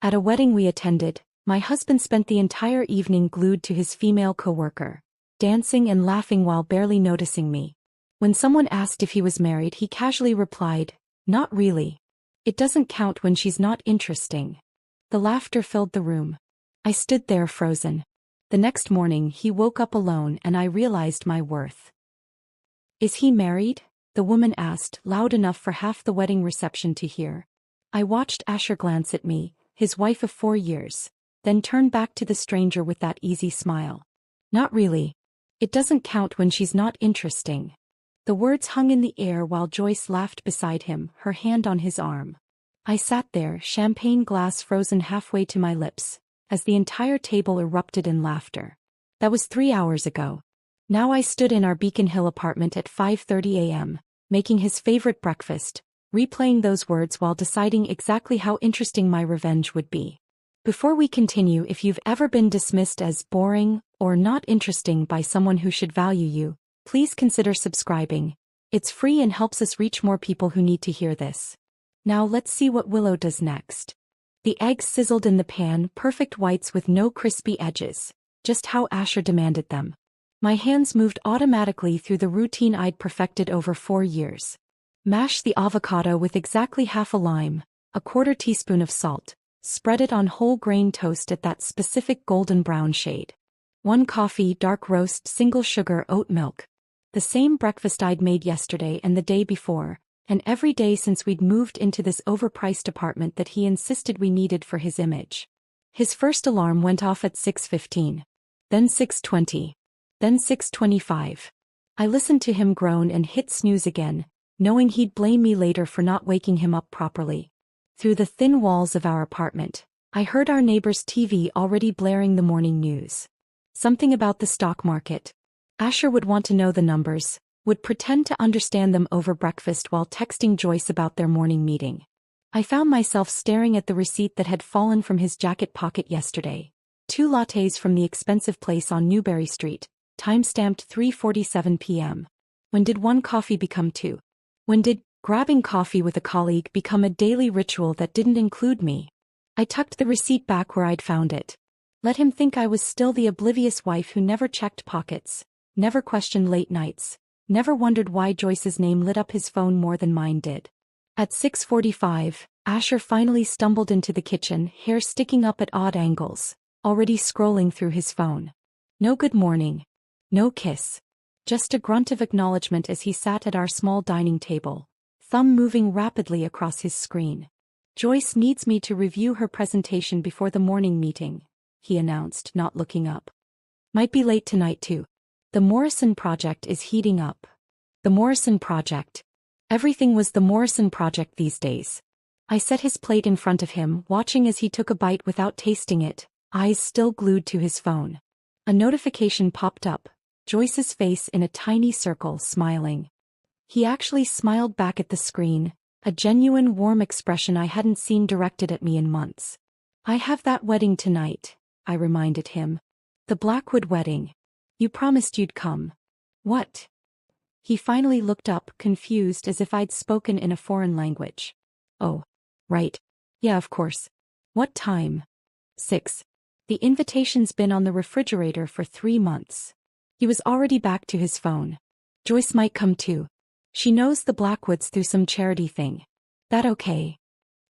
At a wedding we attended, my husband spent the entire evening glued to his female coworker, dancing and laughing while barely noticing me. When someone asked if he was married, he casually replied, "Not really. It doesn't count when she's not interesting." The laughter filled the room. I stood there frozen. The next morning he woke up alone and I realized my worth. "Is he married?" the woman asked, loud enough for half the wedding reception to hear. I watched Asher glance at me, his wife of 4 years, then turn back to the stranger with that easy smile. "Not really. It doesn't count when she's not interesting." The words hung in the air while Joyce laughed beside him, her hand on his arm. I sat there, champagne glass frozen halfway to my lips, as the entire table erupted in laughter. That was 3 hours ago. Now I stood in our Beacon Hill apartment at 5:30 a.m., making his favorite breakfast, replaying those words while deciding exactly how interesting my revenge would be. Before we continue, if you've ever been dismissed as boring or not interesting by someone who should value you, please consider subscribing. It's free and helps us reach more people who need to hear this. Now let's see what Willow does next. The eggs sizzled in the pan, perfect whites with no crispy edges, just how Asher demanded them. My hands moved automatically through the routine I'd perfected over 4 years. Mash the avocado with exactly half a lime, a 1/4 teaspoon of salt, spread it on whole grain toast at that specific golden brown shade. 1 coffee, dark roast, single sugar, oat milk. The same breakfast I'd made yesterday and the day before, and every day since we'd moved into this overpriced apartment that he insisted we needed for his image. His first alarm went off at 6:15. Then 6:20. Then 6:25. I listened to him groan and hit snooze again, knowing he'd blame me later for not waking him up properly. Through the thin walls of our apartment, I heard our neighbor's TV already blaring the morning news. Something about the stock market. Asher would want to know the numbers, would pretend to understand them over breakfast while texting Joyce about their morning meeting. I found myself staring at the receipt that had fallen from his jacket pocket yesterday. 2 lattes from the expensive place on Newberry Street, time-stamped 3:47 p.m. When did 1 coffee become 2? When did grabbing coffee with a colleague become a daily ritual that didn't include me? I tucked the receipt back where I'd found it. Let him think I was still the oblivious wife who never checked pockets, never questioned late nights, never wondered why Joyce's name lit up his phone more than mine did. At 6:45, Asher finally stumbled into the kitchen, hair sticking up at odd angles, already scrolling through his phone. No good morning. No kiss. Just a grunt of acknowledgement as he sat at our small dining table, thumb moving rapidly across his screen. "Joyce needs me to review her presentation before the morning meeting," he announced, not looking up. "Might be late tonight too. The Morrison project is heating up." The Morrison project. Everything was the Morrison project these days. I set his plate in front of him, watching as he took a bite without tasting it, eyes still glued to his phone. A notification popped up, Joyce's face in a tiny circle, smiling. He actually smiled back at the screen, a genuine warm expression I hadn't seen directed at me in months. "I have that wedding tonight," I reminded him. "The Blackwood wedding. You promised you'd come." "What?" He finally looked up, confused as if I'd spoken in a foreign language. "Oh, right. Yeah, of course. What time?" 6. The invitation's been on the refrigerator for 3 months. He was already back to his phone. "Joyce might come too. She knows the Blackwoods through some charity thing. That okay?"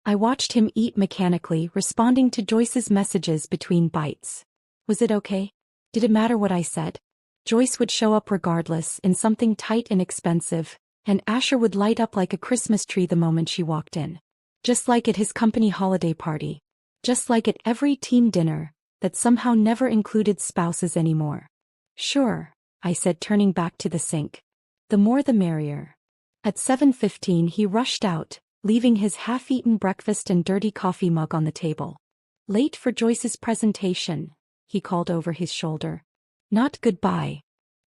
I watched him eat mechanically, responding to Joyce's messages between bites. Was it okay? Did it matter what I said? Joyce would show up regardless, in something tight and expensive, and Asher would light up like a Christmas tree the moment she walked in. Just like at his company holiday party. Just like at every team dinner, that somehow never included spouses anymore. "Sure," I said, turning back to the sink. "The more the merrier." At 7:15 he rushed out, leaving his half-eaten breakfast and dirty coffee mug on the table. "Late for Joyce's presentation," he called over his shoulder. Not goodbye.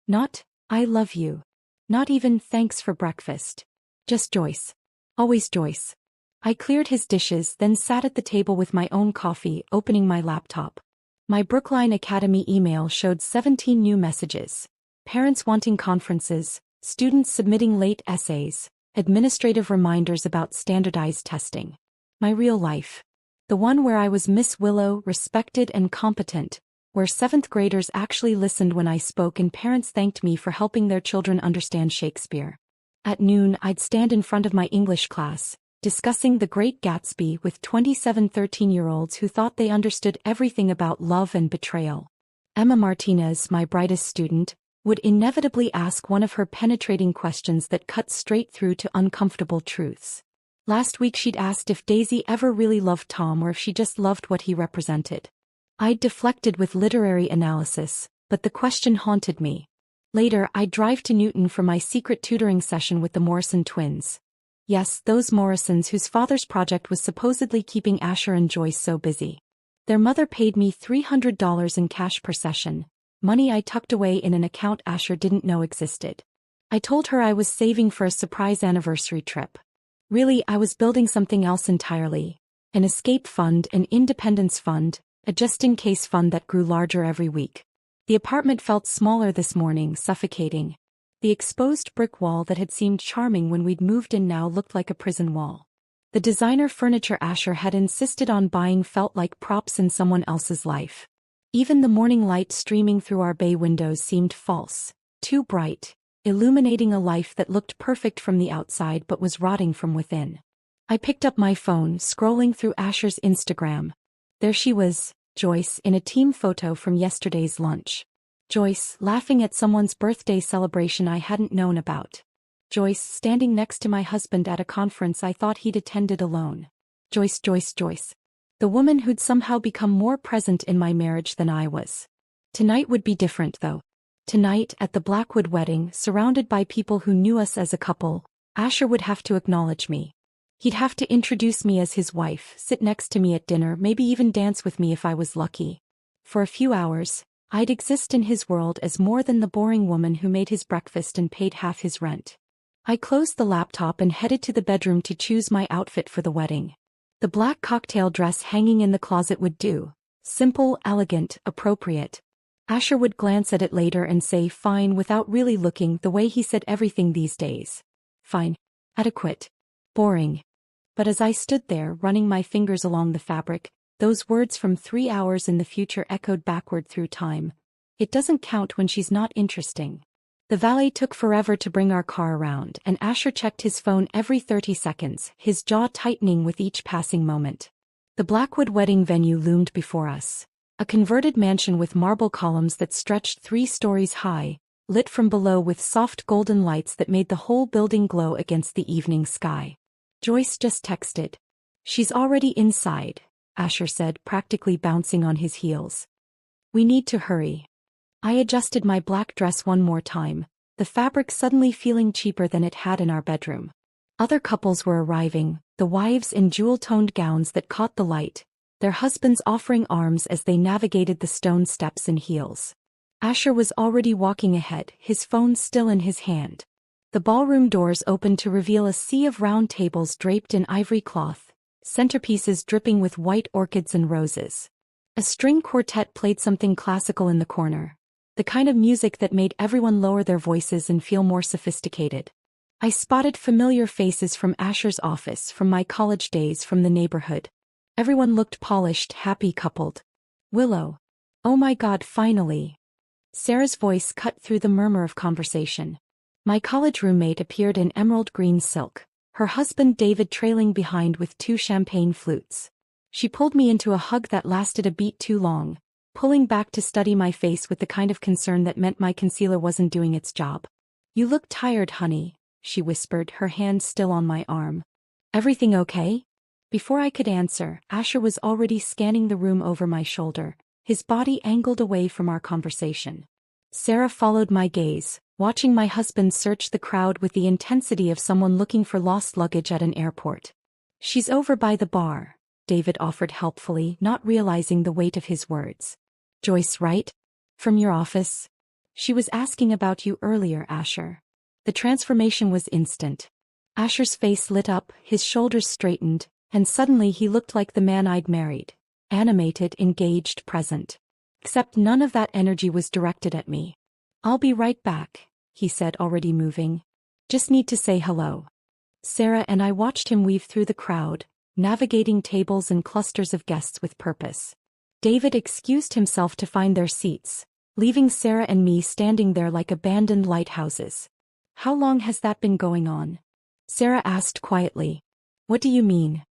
Not, "I love you." Not even thanks for breakfast. Just Joyce. Always Joyce. I cleared his dishes, then sat at the table with my own coffee, opening my laptop. My Brookline Academy email showed 17 new messages. Parents wanting conferences, students submitting late essays, administrative reminders about standardized testing. My real life. The one where I was Miss Willow, respected and competent, where 7th graders actually listened when I spoke and parents thanked me for helping their children understand Shakespeare. At noon, I'd stand in front of my English class, discussing The Great Gatsby with 27 13-year-olds who thought they understood everything about love and betrayal. Emma Martinez, my brightest student, would inevitably ask one of her penetrating questions that cut straight through to uncomfortable truths. Last week she'd asked if Daisy ever really loved Tom or if she just loved what he represented. I'd deflected with literary analysis, but the question haunted me. Later, I'd drive to Newton for my secret tutoring session with the Morrison twins. Yes, those Morrisons whose father's project was supposedly keeping Asher and Joyce so busy. Their mother paid me $300 in cash per session, money I tucked away in an account Asher didn't know existed. I told her I was saving for a surprise anniversary trip. Really, I was building something else entirely. An escape fund, an independence fund, a just-in-case fund that grew larger every week. The apartment felt smaller this morning, suffocating. The exposed brick wall that had seemed charming when we'd moved in now looked like a prison wall. The designer furniture Asher had insisted on buying felt like props in someone else's life. Even the morning light streaming through our bay windows seemed false, too bright, illuminating a life that looked perfect from the outside but was rotting from within. I picked up my phone, scrolling through Asher's Instagram. There she was, Joyce, in a team photo from yesterday's lunch. Joyce, laughing at someone's birthday celebration I hadn't known about. Joyce, standing next to my husband at a conference I thought he'd attended alone. Joyce. The woman who'd somehow become more present in my marriage than I was. Tonight would be different, though. Tonight, at the Blackwood wedding, surrounded by people who knew us as a couple, Asher would have to acknowledge me. He'd have to introduce me as his wife, sit next to me at dinner, maybe even dance with me if I was lucky. For a few hours, I'd exist in his world as more than the boring woman who made his breakfast and paid half his rent. I closed the laptop and headed to the bedroom to choose my outfit for the wedding. The black cocktail dress hanging in the closet would do. Simple, elegant, appropriate. Asher would glance at it later and say fine without really looking, the way he said everything these days. Fine. Adequate. Boring. But as I stood there, running my fingers along the fabric, those words from 3 hours in the future echoed backward through time. It doesn't count when she's not interesting. The valet took forever to bring our car around, and Asher checked his phone every 30 seconds, his jaw tightening with each passing moment. The Blackwood wedding venue loomed before us. A converted mansion with marble columns that stretched 3 stories high, lit from below with soft golden lights that made the whole building glow against the evening sky. Joyce just texted. She's already inside, Asher said, practically bouncing on his heels. We need to hurry. I adjusted my black dress one more time, the fabric suddenly feeling cheaper than it had in our bedroom. Other couples were arriving, the wives in jewel-toned gowns that caught the light, their husbands offering arms as they navigated the stone steps in heels. Asher was already walking ahead, his phone still in his hand. The ballroom doors opened to reveal a sea of round tables draped in ivory cloth, centerpieces dripping with white orchids and roses. A string quartet played something classical in the corner, the kind of music that made everyone lower their voices and feel more sophisticated. I spotted familiar faces from Asher's office, from my college days, from the neighborhood. Everyone looked polished, happy, coupled. Willow. Oh my God, finally. Sarah's voice cut through the murmur of conversation. My college roommate appeared in emerald green silk, her husband David trailing behind with 2 champagne flutes. She pulled me into a hug that lasted a beat too long, pulling back to study my face with the kind of concern that meant my concealer wasn't doing its job. You look tired, honey, she whispered, her hand still on my arm. Everything okay? Before I could answer, Asher was already scanning the room over my shoulder, his body angled away from our conversation. Sarah followed my gaze, watching my husband search the crowd with the intensity of someone looking for lost luggage at an airport. She's over by the bar, David offered helpfully, not realizing the weight of his words. Joyce, right? From your office? She was asking about you earlier, Asher. The transformation was instant. Asher's face lit up, his shoulders straightened, and suddenly he looked like the man I'd married. Animated, engaged, present. Except none of that energy was directed at me. I'll be right back, he said, already moving. Just need to say hello. Sarah and I watched him weave through the crowd, navigating tables and clusters of guests with purpose. David excused himself to find their seats, leaving Sarah and me standing there like abandoned lighthouses. "How long has that been going on?" Sarah asked quietly. "What do you mean?"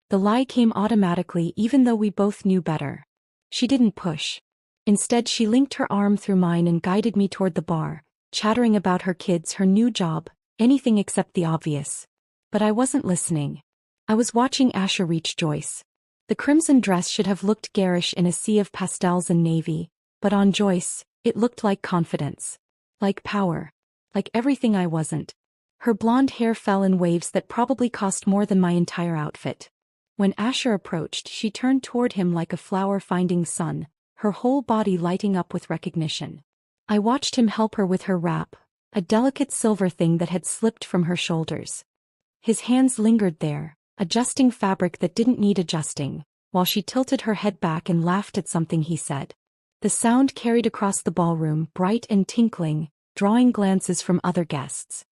The lie came automatically even though we both knew better. She didn't push. Instead she linked her arm through mine and guided me toward the bar, chattering about her kids, her new job, anything except the obvious. But I wasn't listening. I was watching Asher reach Joyce. The crimson dress should have looked garish in a sea of pastels and navy, but on Joyce, it looked like confidence. Like power. Like everything I wasn't. Her blonde hair fell in waves that probably cost more than my entire outfit. When Asher approached, she turned toward him like a flower finding sun, her whole body lighting up with recognition. I watched him help her with her wrap, a delicate silver thing that had slipped from her shoulders. His hands lingered there, adjusting fabric that didn't need adjusting, while she tilted her head back and laughed at something he said. The sound carried across the ballroom, bright and tinkling, drawing glances from other guests.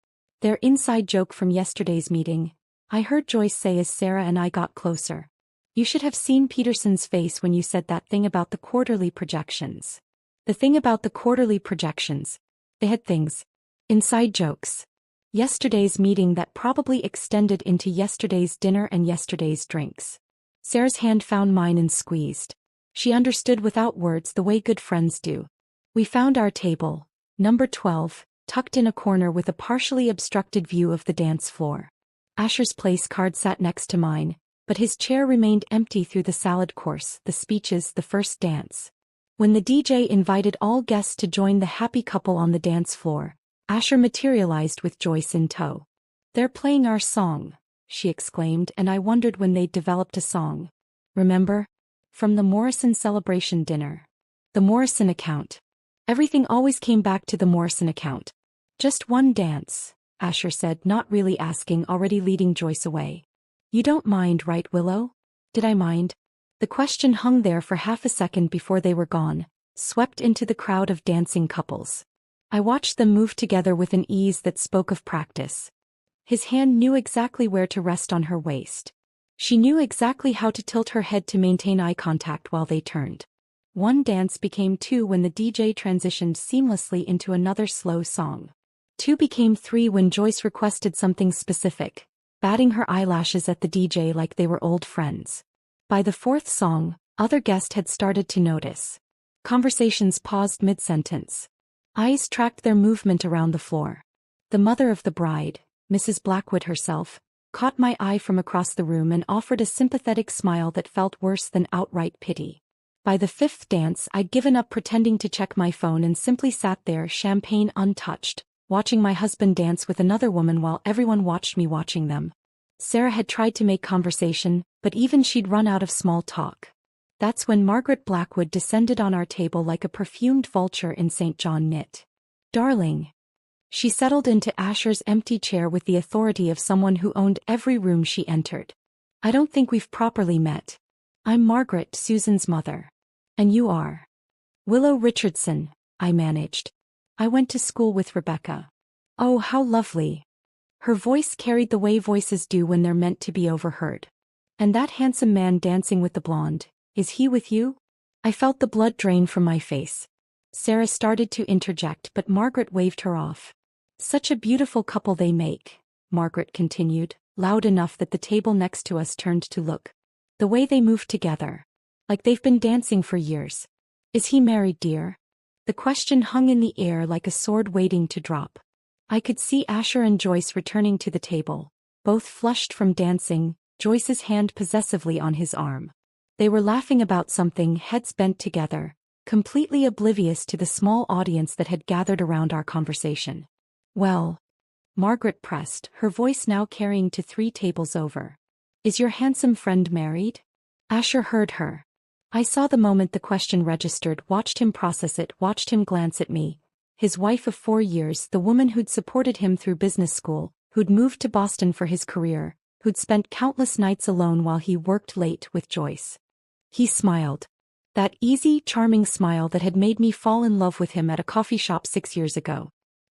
"Their inside joke from yesterday's meeting," I heard Joyce say as Sarah and I got closer. "You should have seen Peterson's face when you said that thing about the quarterly projections." The thing about the quarterly projections. They had things. Inside jokes. Yesterday's meeting that probably extended into yesterday's dinner and yesterday's drinks. Sarah's hand found mine and squeezed. She understood without words the way good friends do. We found our table, number 12, tucked in a corner with a partially obstructed view of the dance floor. Asher's place card sat next to mine, but his chair remained empty through the salad course, the speeches, the first dance. When the DJ invited all guests to join the happy couple on the dance floor, Asher materialized with Joyce in tow. "They're playing our song," she exclaimed, and I wondered when they'd developed a song. "Remember? From the Morrison celebration dinner. The Morrison account." Everything always came back to the Morrison account. "Just one dance," Asher said, not really asking, already leading Joyce away. "You don't mind, right, Willow?" Did I mind? The question hung there for half a second before they were gone, swept into the crowd of dancing couples. I watched them move together with an ease that spoke of practice. His hand knew exactly where to rest on her waist. She knew exactly how to tilt her head to maintain eye contact while they turned. One dance became two when the DJ transitioned seamlessly into another slow song. Two became three when Joyce requested something specific, batting her eyelashes at the DJ like they were old friends. By the fourth song, other guests had started to notice. Conversations paused mid-sentence. Eyes tracked their movement around the floor. The mother of the bride, Mrs. Blackwood herself, caught my eye from across the room and offered a sympathetic smile that felt worse than outright pity. By the fifth dance, I'd given up pretending to check my phone and simply sat there, champagne untouched, watching my husband dance with another woman while everyone watched me watching them. Sarah had tried to make conversation, but even she'd run out of small talk. That's when Margaret Blackwood descended on our table like a perfumed vulture in St. John knit. "Darling." She settled into Asher's empty chair with the authority of someone who owned every room she entered. "I don't think we've properly met. I'm Margaret, Susan's mother. And you are?" "Willow Richardson," I managed. "I went to school with Rebecca." "Oh, how lovely." Her voice carried the way voices do when they're meant to be overheard. "And that handsome man dancing with the blonde, is he with you?" I felt the blood drain from my face. Sarah started to interject, but Margaret waved her off. "Such a beautiful couple they make," Margaret continued, loud enough that the table next to us turned to look. "The way they move together. Like they've been dancing for years." "Is he married, dear?" The question hung in the air like a sword waiting to drop. I could see Asher and Joyce returning to the table, both flushed from dancing, Joyce's hand possessively on his arm. They were laughing about something, heads bent together, completely oblivious to the small audience that had gathered around our conversation. "Well," Margaret pressed, her voice now carrying to 3 tables over. "Is your handsome friend married?" Asher heard her. I saw the moment the question registered, watched him process it, watched him glance at me. His wife of 4 years, the woman who'd supported him through business school, who'd moved to Boston for his career, who'd spent countless nights alone while he worked late with Joyce. He smiled. That easy, charming smile that had made me fall in love with him at a coffee shop 6 years ago.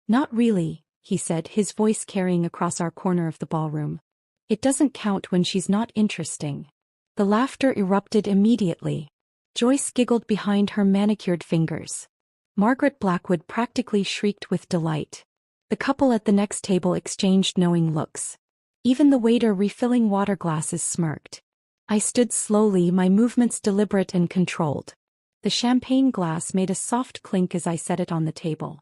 "Not really," he said, his voice carrying across our corner of the ballroom. It doesn't count when she's not interesting. The laughter erupted immediately. Joyce giggled behind her manicured fingers. Margaret Blackwood practically shrieked with delight. The couple at the next table exchanged knowing looks. Even the waiter refilling water glasses smirked. I stood slowly, my movements deliberate and controlled. The champagne glass made a soft clink as I set it on the table.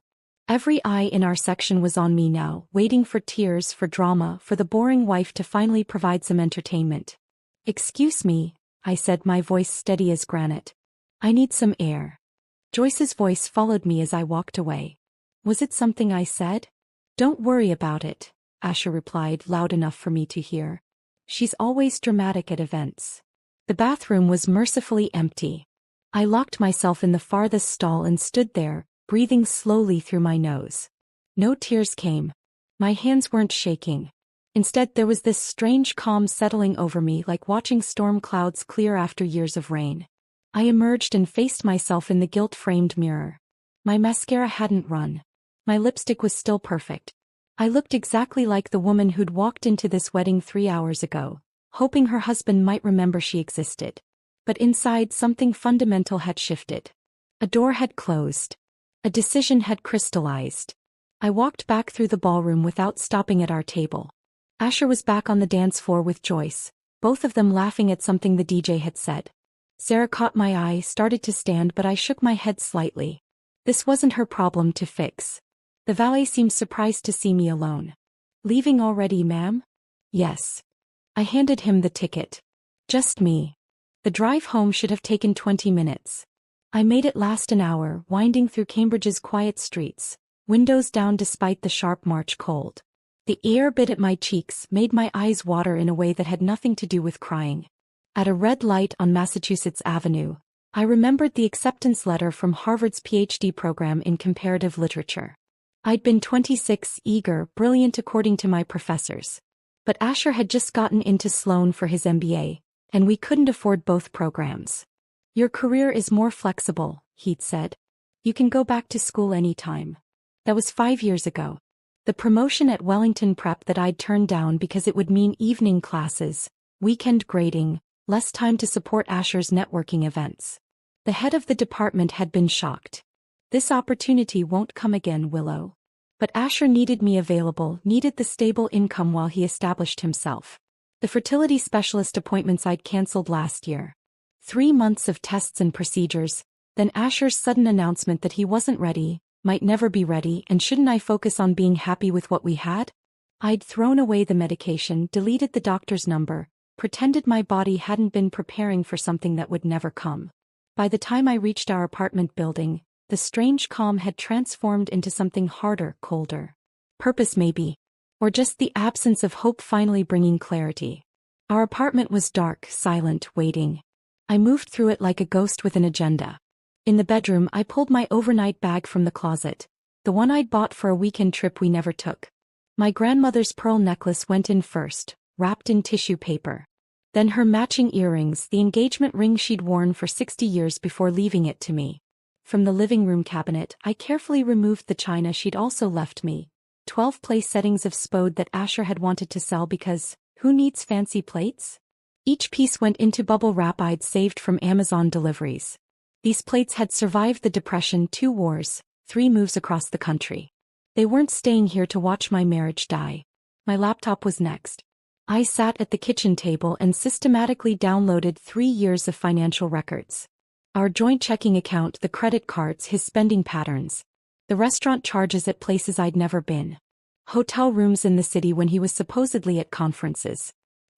Every eye in our section was on me now, waiting for tears, for drama, for the boring wife to finally provide some entertainment. "Excuse me," I said, my voice steady as granite. "I need some air." Joyce's voice followed me as I walked away. "Was it something I said?" "Don't worry about it," Asher replied, loud enough for me to hear. "She's always dramatic at events." The bathroom was mercifully empty. I locked myself in the farthest stall and stood there, breathing slowly through my nose. No tears came. My hands weren't shaking. Instead, there was this strange calm settling over me, like watching storm clouds clear after years of rain. I emerged and faced myself in the gilt-framed mirror. My mascara hadn't run. My lipstick was still perfect. I looked exactly like the woman who'd walked into this wedding 3 hours ago, hoping her husband might remember she existed. But inside, something fundamental had shifted. A door had closed. A decision had crystallized. I walked back through the ballroom without stopping at our table. Asher was back on the dance floor with Joyce, both of them laughing at something the DJ had said. Sarah caught my eye, started to stand, but I shook my head slightly. This wasn't her problem to fix. The valet seemed surprised to see me alone. "Leaving already, ma'am?" "Yes." I handed him the ticket. "Just me." The drive home should have taken 20 minutes. I made it last an hour, winding through Cambridge's quiet streets, windows down despite the sharp March cold. The air bit at my cheeks, made my eyes water in a way that had nothing to do with crying. At a red light on Massachusetts Avenue, I remembered the acceptance letter from Harvard's PhD program in comparative literature. I'd been 26, eager, brilliant according to my professors. But Asher had just gotten into Sloan for his MBA, and we couldn't afford both programs. "Your career is more flexible," he'd said. "You can go back to school anytime." That was 5 years ago. The promotion at Wellington Prep that I'd turned down because it would mean evening classes, weekend grading, less time to support Asher's networking events. The head of the department had been shocked. "This opportunity won't come again, Willow." But Asher needed me available, needed the stable income while he established himself. The fertility specialist appointments I'd cancelled last year. 3 months of tests and procedures, then Asher's sudden announcement that he wasn't ready, might never be ready, and shouldn't I focus on being happy with what we had? I'd thrown away the medication, deleted the doctor's number, pretended my body hadn't been preparing for something that would never come. By the time I reached our apartment building, the strange calm had transformed into something harder, colder. Purpose maybe. Or just the absence of hope finally bringing clarity. Our apartment was dark, silent, waiting. I moved through it like a ghost with an agenda. In the bedroom, I pulled my overnight bag from the closet, the one I'd bought for a weekend trip we never took. My grandmother's pearl necklace went in first, wrapped in tissue paper. Then her matching earrings, the engagement ring she'd worn for 60 years before leaving it to me. From the living room cabinet, I carefully removed the china she'd also left me, 12 place settings of spode that Asher had wanted to sell because, who needs fancy plates? Each piece went into bubble wrap I'd saved from Amazon deliveries. These plates had survived the Depression, 2 wars, 3 moves across the country. They weren't staying here to watch my marriage die. My laptop was next. I sat at the kitchen table and systematically downloaded 3 years of financial records. Our joint checking account, the credit cards, his spending patterns. The restaurant charges at places I'd never been. Hotel rooms in the city when he was supposedly at conferences.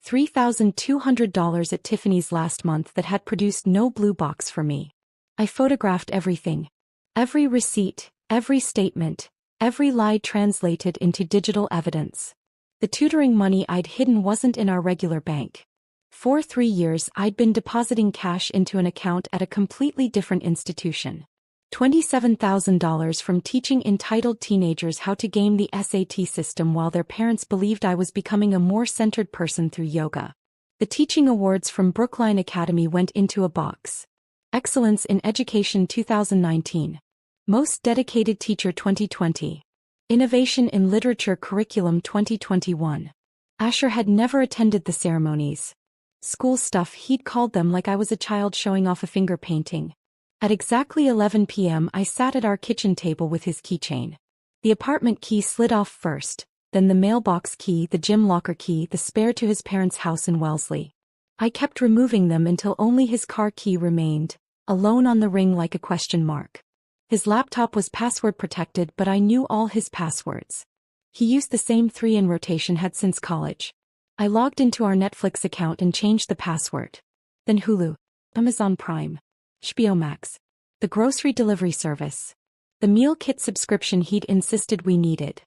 $3,200 at Tiffany's last month that had produced no blue box for me. I photographed everything. Every receipt, every statement, every lie translated into digital evidence. The tutoring money I'd hidden wasn't in our regular bank. For 3 years I'd been depositing cash into an account at a completely different institution. $27,000 from teaching entitled teenagers how to game the SAT system while their parents believed I was becoming a more centered person through yoga. The teaching awards from Brookline Academy went into a box. Excellence in Education 2019. Most Dedicated Teacher 2020. Innovation in Literature Curriculum 2021. Asher had never attended the ceremonies. School stuff, he'd called them like I was a child showing off a finger painting. At exactly 11 p.m. I sat at our kitchen table with his keychain. The apartment key slid off first, then the mailbox key, the gym locker key, the spare to his parents' house in Wellesley. I kept removing them until only his car key remained, alone on the ring like a question mark. His laptop was password protected, but I knew all his passwords. He used the same 3 in rotation had since college. I logged into our Netflix account and changed the password. Then Hulu, Amazon Prime, HBO Max, the grocery delivery service, the meal kit subscription he'd insisted we needed.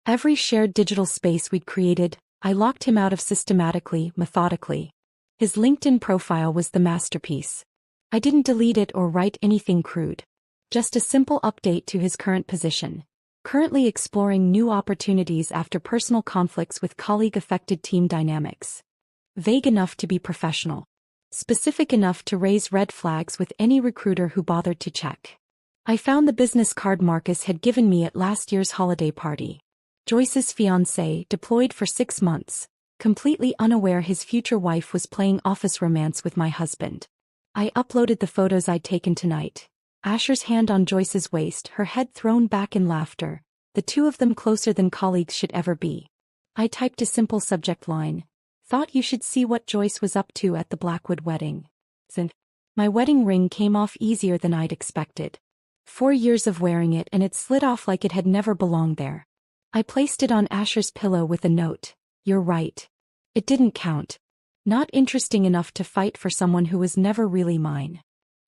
Every shared digital space we'd created, I locked him out of systematically, methodically. His LinkedIn profile was the masterpiece. I didn't delete it or write anything crude. Just a simple update to his current position. Currently exploring new opportunities after personal conflicts with colleague-affected team dynamics. Vague enough to be professional. Specific enough to raise red flags with any recruiter who bothered to check. I found the business card Marcus had given me at last year's holiday party. Joyce's fiancé, deployed for 6 months, completely unaware his future wife was playing office romance with my husband. I uploaded the photos I'd taken tonight. Asher's hand on Joyce's waist, her head thrown back in laughter, the two of them closer than colleagues should ever be. I typed a simple subject line. Thought you should see what Joyce was up to at the Blackwood wedding. My wedding ring came off easier than I'd expected. 4 years of wearing it and it slid off like it had never belonged there. I placed it on Asher's pillow with a note. You're right. It didn't count. Not interesting enough to fight for someone who was never really mine.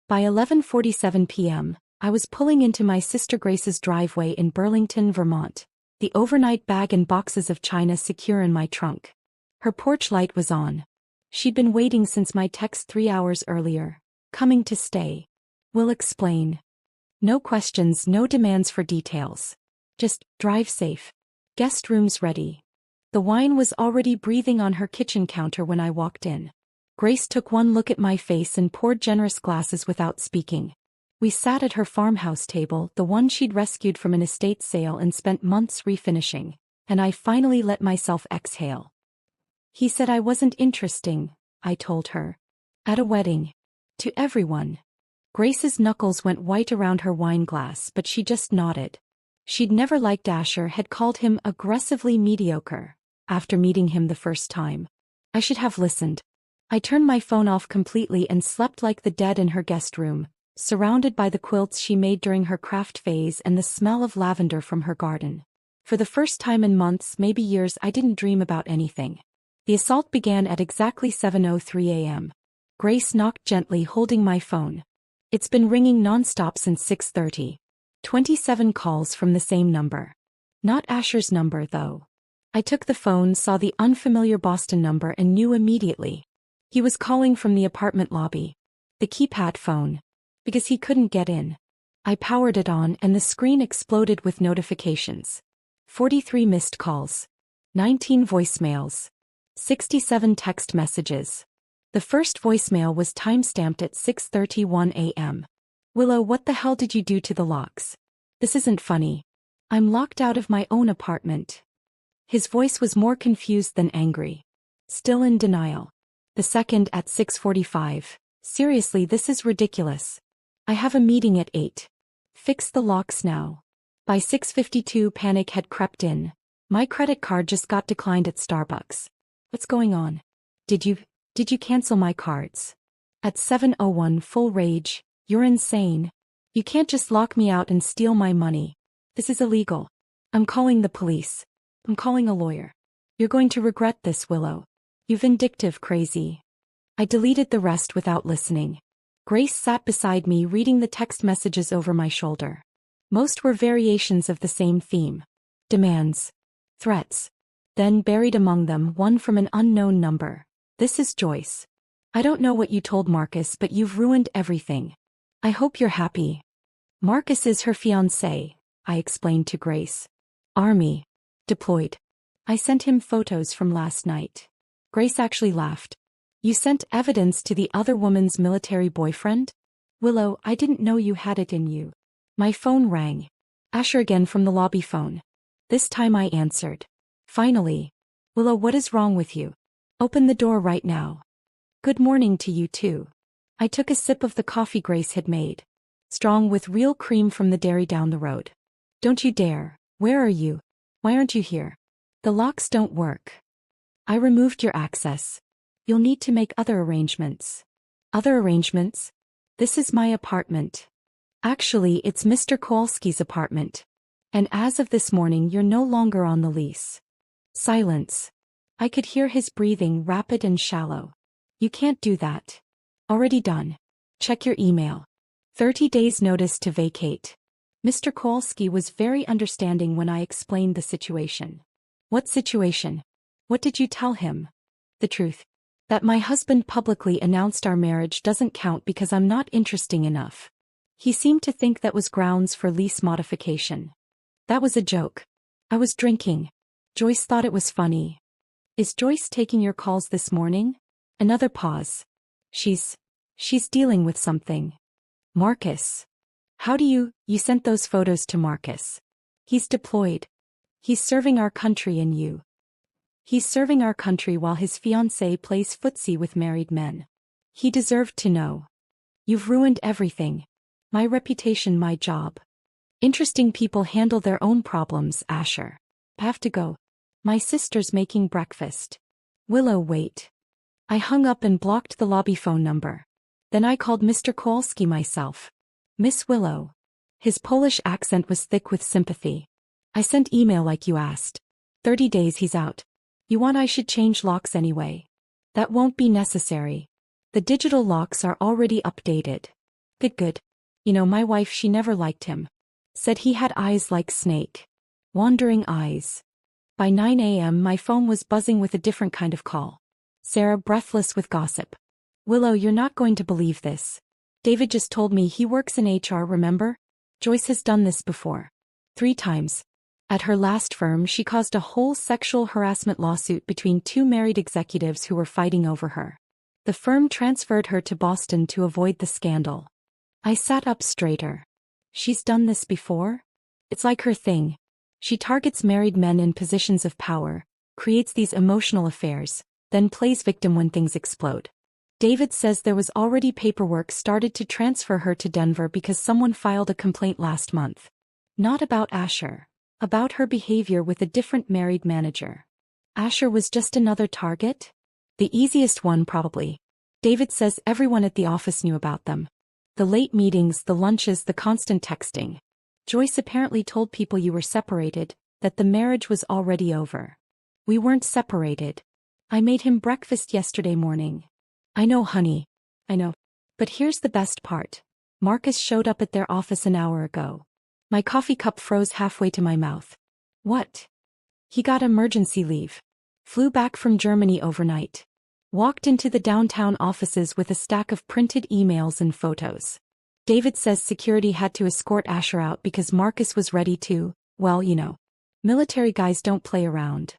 By 11:47 p.m., I was pulling into my sister Grace's driveway in Burlington, Vermont, the overnight bag and boxes of china secure in my trunk. Her porch light was on. She'd been waiting since my text 3 hours earlier. Coming to stay. Will explain. No questions, no demands for details. Just, drive safe. Guest rooms ready. The wine was already breathing on her kitchen counter when I walked in. Grace took one look at my face and poured generous glasses without speaking. We sat at her farmhouse table, the one she'd rescued from an estate sale and spent months refinishing, and I finally let myself exhale. He said I wasn't interesting, I told her. At a wedding. To everyone. Grace's knuckles went white around her wine glass, but she just nodded. She'd never liked Asher, had called him aggressively mediocre, after meeting him the first time. I should have listened. I turned my phone off completely and slept like the dead in her guest room, surrounded by the quilts she made during her craft phase and the smell of lavender from her garden. For the first time in months, maybe years, I didn't dream about anything. The assault began at exactly 7:03 a.m. Grace knocked gently, holding my phone. It's been ringing nonstop since 6:30. 27 calls from the same number. Not Asher's number, though. I took the phone, saw the unfamiliar Boston number and knew immediately. He was calling from the apartment lobby. The keypad phone. Because he couldn't get in. I powered it on and the screen exploded with notifications. 43 missed calls. 19 voicemails. 67 text messages. The first voicemail was timestamped at 6:31 a.m. Willow, what the hell did you do to the locks? This isn't funny. I'm locked out of my own apartment. His voice was more confused than angry. Still in denial. The second at 6:45. Seriously, this is ridiculous. I have a meeting at 8. Fix the locks now. By 6:52, panic had crept in. My credit card just got declined at Starbucks. What's going on? Did you cancel my cards? At 7:01, full rage. You're insane. You can't just lock me out and steal my money. This is illegal. I'm calling the police. I'm calling a lawyer. You're going to regret this, Willow. You vindictive crazy. I deleted the rest without listening. Grace sat beside me reading the text messages over my shoulder. Most were variations of the same theme. Demands. Threats. Then buried among them one from an unknown number. This is Joyce. I don't know what you told Marcus, but you've ruined everything. I hope you're happy. Marcus is her fiancé, I explained to Grace. Army. Deployed. I sent him photos from last night. Grace actually laughed. You sent evidence to the other woman's military boyfriend? Willow, I didn't know you had it in you. My phone rang. Asher again from the lobby phone. This time I answered. Finally. Willow, what is wrong with you? Open the door right now. Good morning to you too. I took a sip of the coffee Grace had made. Strong with real cream from the dairy down the road. Don't you dare. Where are you? Why aren't you here? The locks don't work. I removed your access. You'll need to make other arrangements. Other arrangements? This is my apartment. Actually, it's Mr. Kowalski's apartment. And as of this morning, you're no longer on the lease. Silence. I could hear his breathing, rapid and shallow. You can't do that. Already done. Check your email. 30 days notice to vacate. Mr. Kowalski was very understanding when I explained the situation. What situation? What did you tell him? The truth. That my husband publicly announced our marriage doesn't count because I'm not interesting enough. He seemed to think that was grounds for lease modification. That was a joke. I was drinking. Joyce thought it was funny. Is Joyce taking your calls this morning? Another pause. She's dealing with something. Marcus. How do you sent those photos to Marcus? He's deployed. He's serving our country and you. He's serving our country while his fiancée plays footsie with married men. He deserved to know. You've ruined everything. My reputation, my job. Interesting people handle their own problems, Asher. Have to go. My sister's making breakfast. Willow, wait. I hung up and blocked the lobby phone number. Then I called Mr. Kowalski myself. Miss Willow. His Polish accent was thick with sympathy. I sent email like you asked. 30 days he's out. You want I should change locks anyway? That won't be necessary. The digital locks are already updated. Good. You know, my wife, she never liked him. Said he had eyes like snake. Wandering eyes. By 9 a.m. my phone was buzzing with a different kind of call. Sarah, breathless with gossip. Willow, you're not going to believe this. David just told me he works in HR, remember? Joyce has done this before. 3 times. At her last firm, she caused a whole sexual harassment lawsuit between 2 married executives who were fighting over her. The firm transferred her to Boston to avoid the scandal. I sat up straighter. She's done this before? It's like her thing. She targets married men in positions of power, creates these emotional affairs, then plays victim when things explode. David says there was already paperwork started to transfer her to Denver because someone filed a complaint last month. Not about Asher. About her behavior with a different married manager. Asher was just another target? The easiest one probably. David says everyone at the office knew about them. The late meetings, the lunches, the constant texting. Joyce apparently told people you were separated, that the marriage was already over. We weren't separated. I made him breakfast yesterday morning. I know, honey. I know. But here's the best part. Marcus showed up at their office an hour ago. My coffee cup froze halfway to my mouth. What? He got emergency leave. Flew back from Germany overnight. Walked into the downtown offices with a stack of printed emails and photos. David says security had to escort Asher out because Marcus was ready to, well, you know. Military guys don't play around.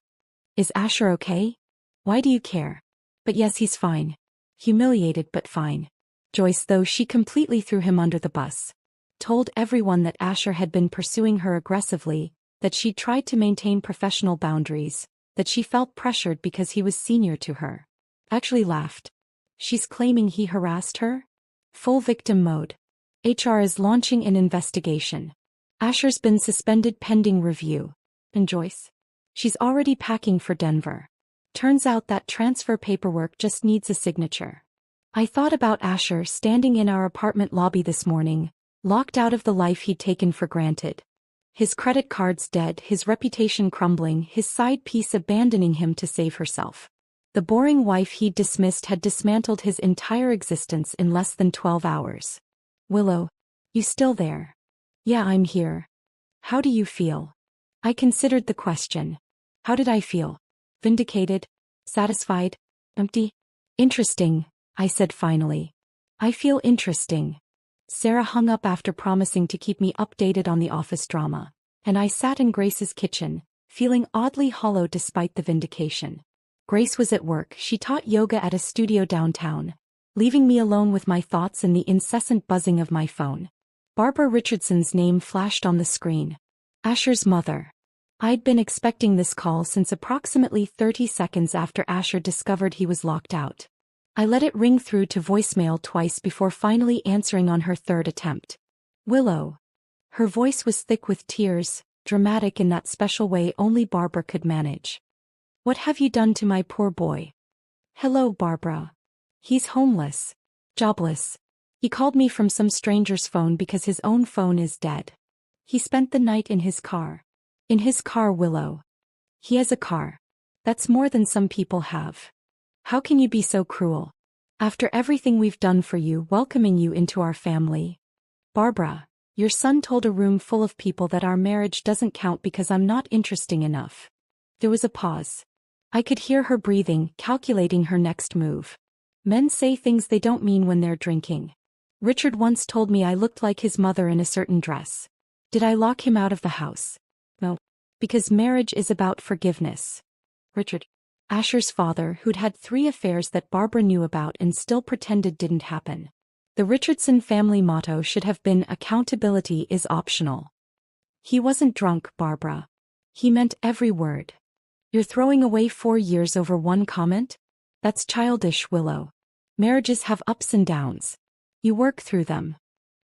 Is Asher okay? Why do you care? But yes, he's fine. Humiliated but fine. Joyce, though, she completely threw him under the bus. Told everyone that Asher had been pursuing her aggressively, that she tried to maintain professional boundaries, that she felt pressured because he was senior to her. Actually laughed. She's claiming he harassed her? Full victim mode. HR is launching an investigation. Asher's been suspended pending review. And Joyce? She's already packing for Denver. Turns out that transfer paperwork just needs a signature. I thought about Asher standing in our apartment lobby this morning, locked out of the life he'd taken for granted. His credit cards dead, his reputation crumbling, his side piece abandoning him to save herself. The boring wife he'd dismissed had dismantled his entire existence in less than 12 hours. Willow, you still there? Yeah, I'm here. How do you feel? I considered the question. How did I feel? Vindicated? Satisfied? Empty? Interesting, I said finally. I feel interesting. Sarah hung up after promising to keep me updated on the office drama, and I sat in Grace's kitchen, feeling oddly hollow despite the vindication. Grace was at work. She taught yoga at a studio downtown, leaving me alone with my thoughts and the incessant buzzing of my phone. Barbara Richardson's name flashed on the screen. Asher's mother. I'd been expecting this call since approximately 30 seconds after Asher discovered he was locked out. I let it ring through to voicemail twice before finally answering on her third attempt. Willow. Her voice was thick with tears, dramatic in that special way only Barbara could manage. What have you done to my poor boy? Hello, Barbara. He's homeless. Jobless. He called me from some stranger's phone because his own phone is dead. He spent the night in his car. In his car, Willow. He has a car. That's more than some people have. How can you be so cruel? After everything we've done for you, welcoming you into our family. Barbara, your son told a room full of people that our marriage doesn't count because I'm not interesting enough. There was a pause. I could hear her breathing, calculating her next move. Men say things they don't mean when they're drinking. Richard once told me I looked like his mother in a certain dress. Did I lock him out of the house? No. Because marriage is about forgiveness. Richard. Asher's father, who'd had 3 affairs that Barbara knew about and still pretended didn't happen. The Richardson family motto should have been accountability is optional. He wasn't drunk, Barbara. He meant every word. You're throwing away 4 years over one comment? That's childish, Willow. Marriages have ups and downs. You work through them.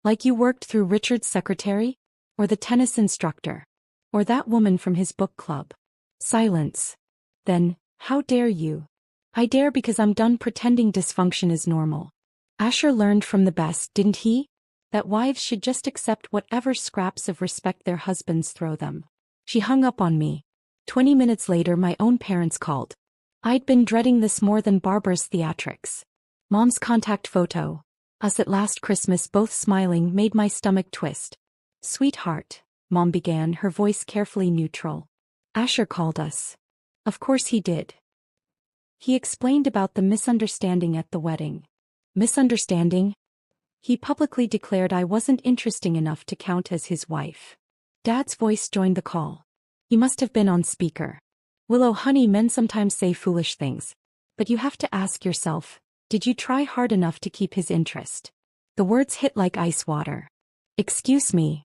Like you worked through Richard's secretary? Or the tennis instructor? Or that woman from his book club? Silence. Then, how dare you? I dare because I'm done pretending dysfunction is normal. Asher learned from the best, didn't he? That wives should just accept whatever scraps of respect their husbands throw them. She hung up on me. 20 minutes later, my own parents called. I'd been dreading this more than Barbara's theatrics. Mom's contact photo. Us at last Christmas both smiling made my stomach twist. Sweetheart, Mom began, her voice carefully neutral. Asher called us. Of course he did. He explained about the misunderstanding at the wedding. Misunderstanding? He publicly declared I wasn't interesting enough to count as his wife. Dad's voice joined the call. He must have been on speaker. Willow, honey, men sometimes say foolish things. But you have to ask yourself, did you try hard enough to keep his interest? The words hit like ice water. Excuse me.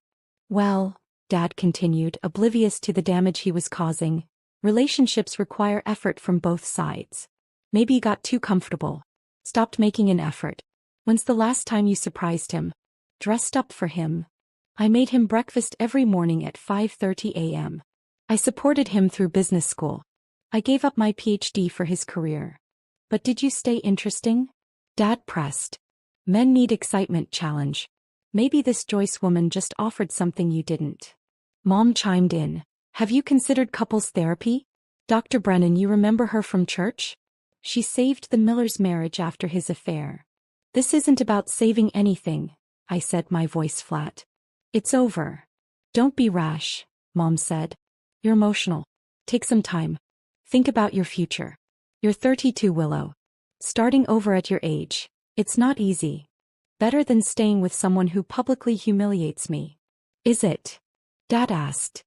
Well, Dad continued, oblivious to the damage he was causing, relationships require effort from both sides. Maybe you got too comfortable. Stopped making an effort. When's the last time you surprised him? Dressed up for him? I made him breakfast every morning at 5:30 a.m. I supported him through business school. I gave up my PhD for his career. But did you stay interesting? Dad pressed. Men need excitement, challenge. Maybe this Joyce woman just offered something you didn't. Mom chimed in. Have you considered couples therapy? Dr. Brennan, you remember her from church? She saved the Miller's marriage after his affair. This isn't about saving anything, I said, my voice flat. It's over. Don't be rash, Mom said. You're emotional. Take some time. Think about your future. You're 32, Willow. Starting over at your age, it's not easy. Better than staying with someone who publicly humiliates me. Is it? Dad asked.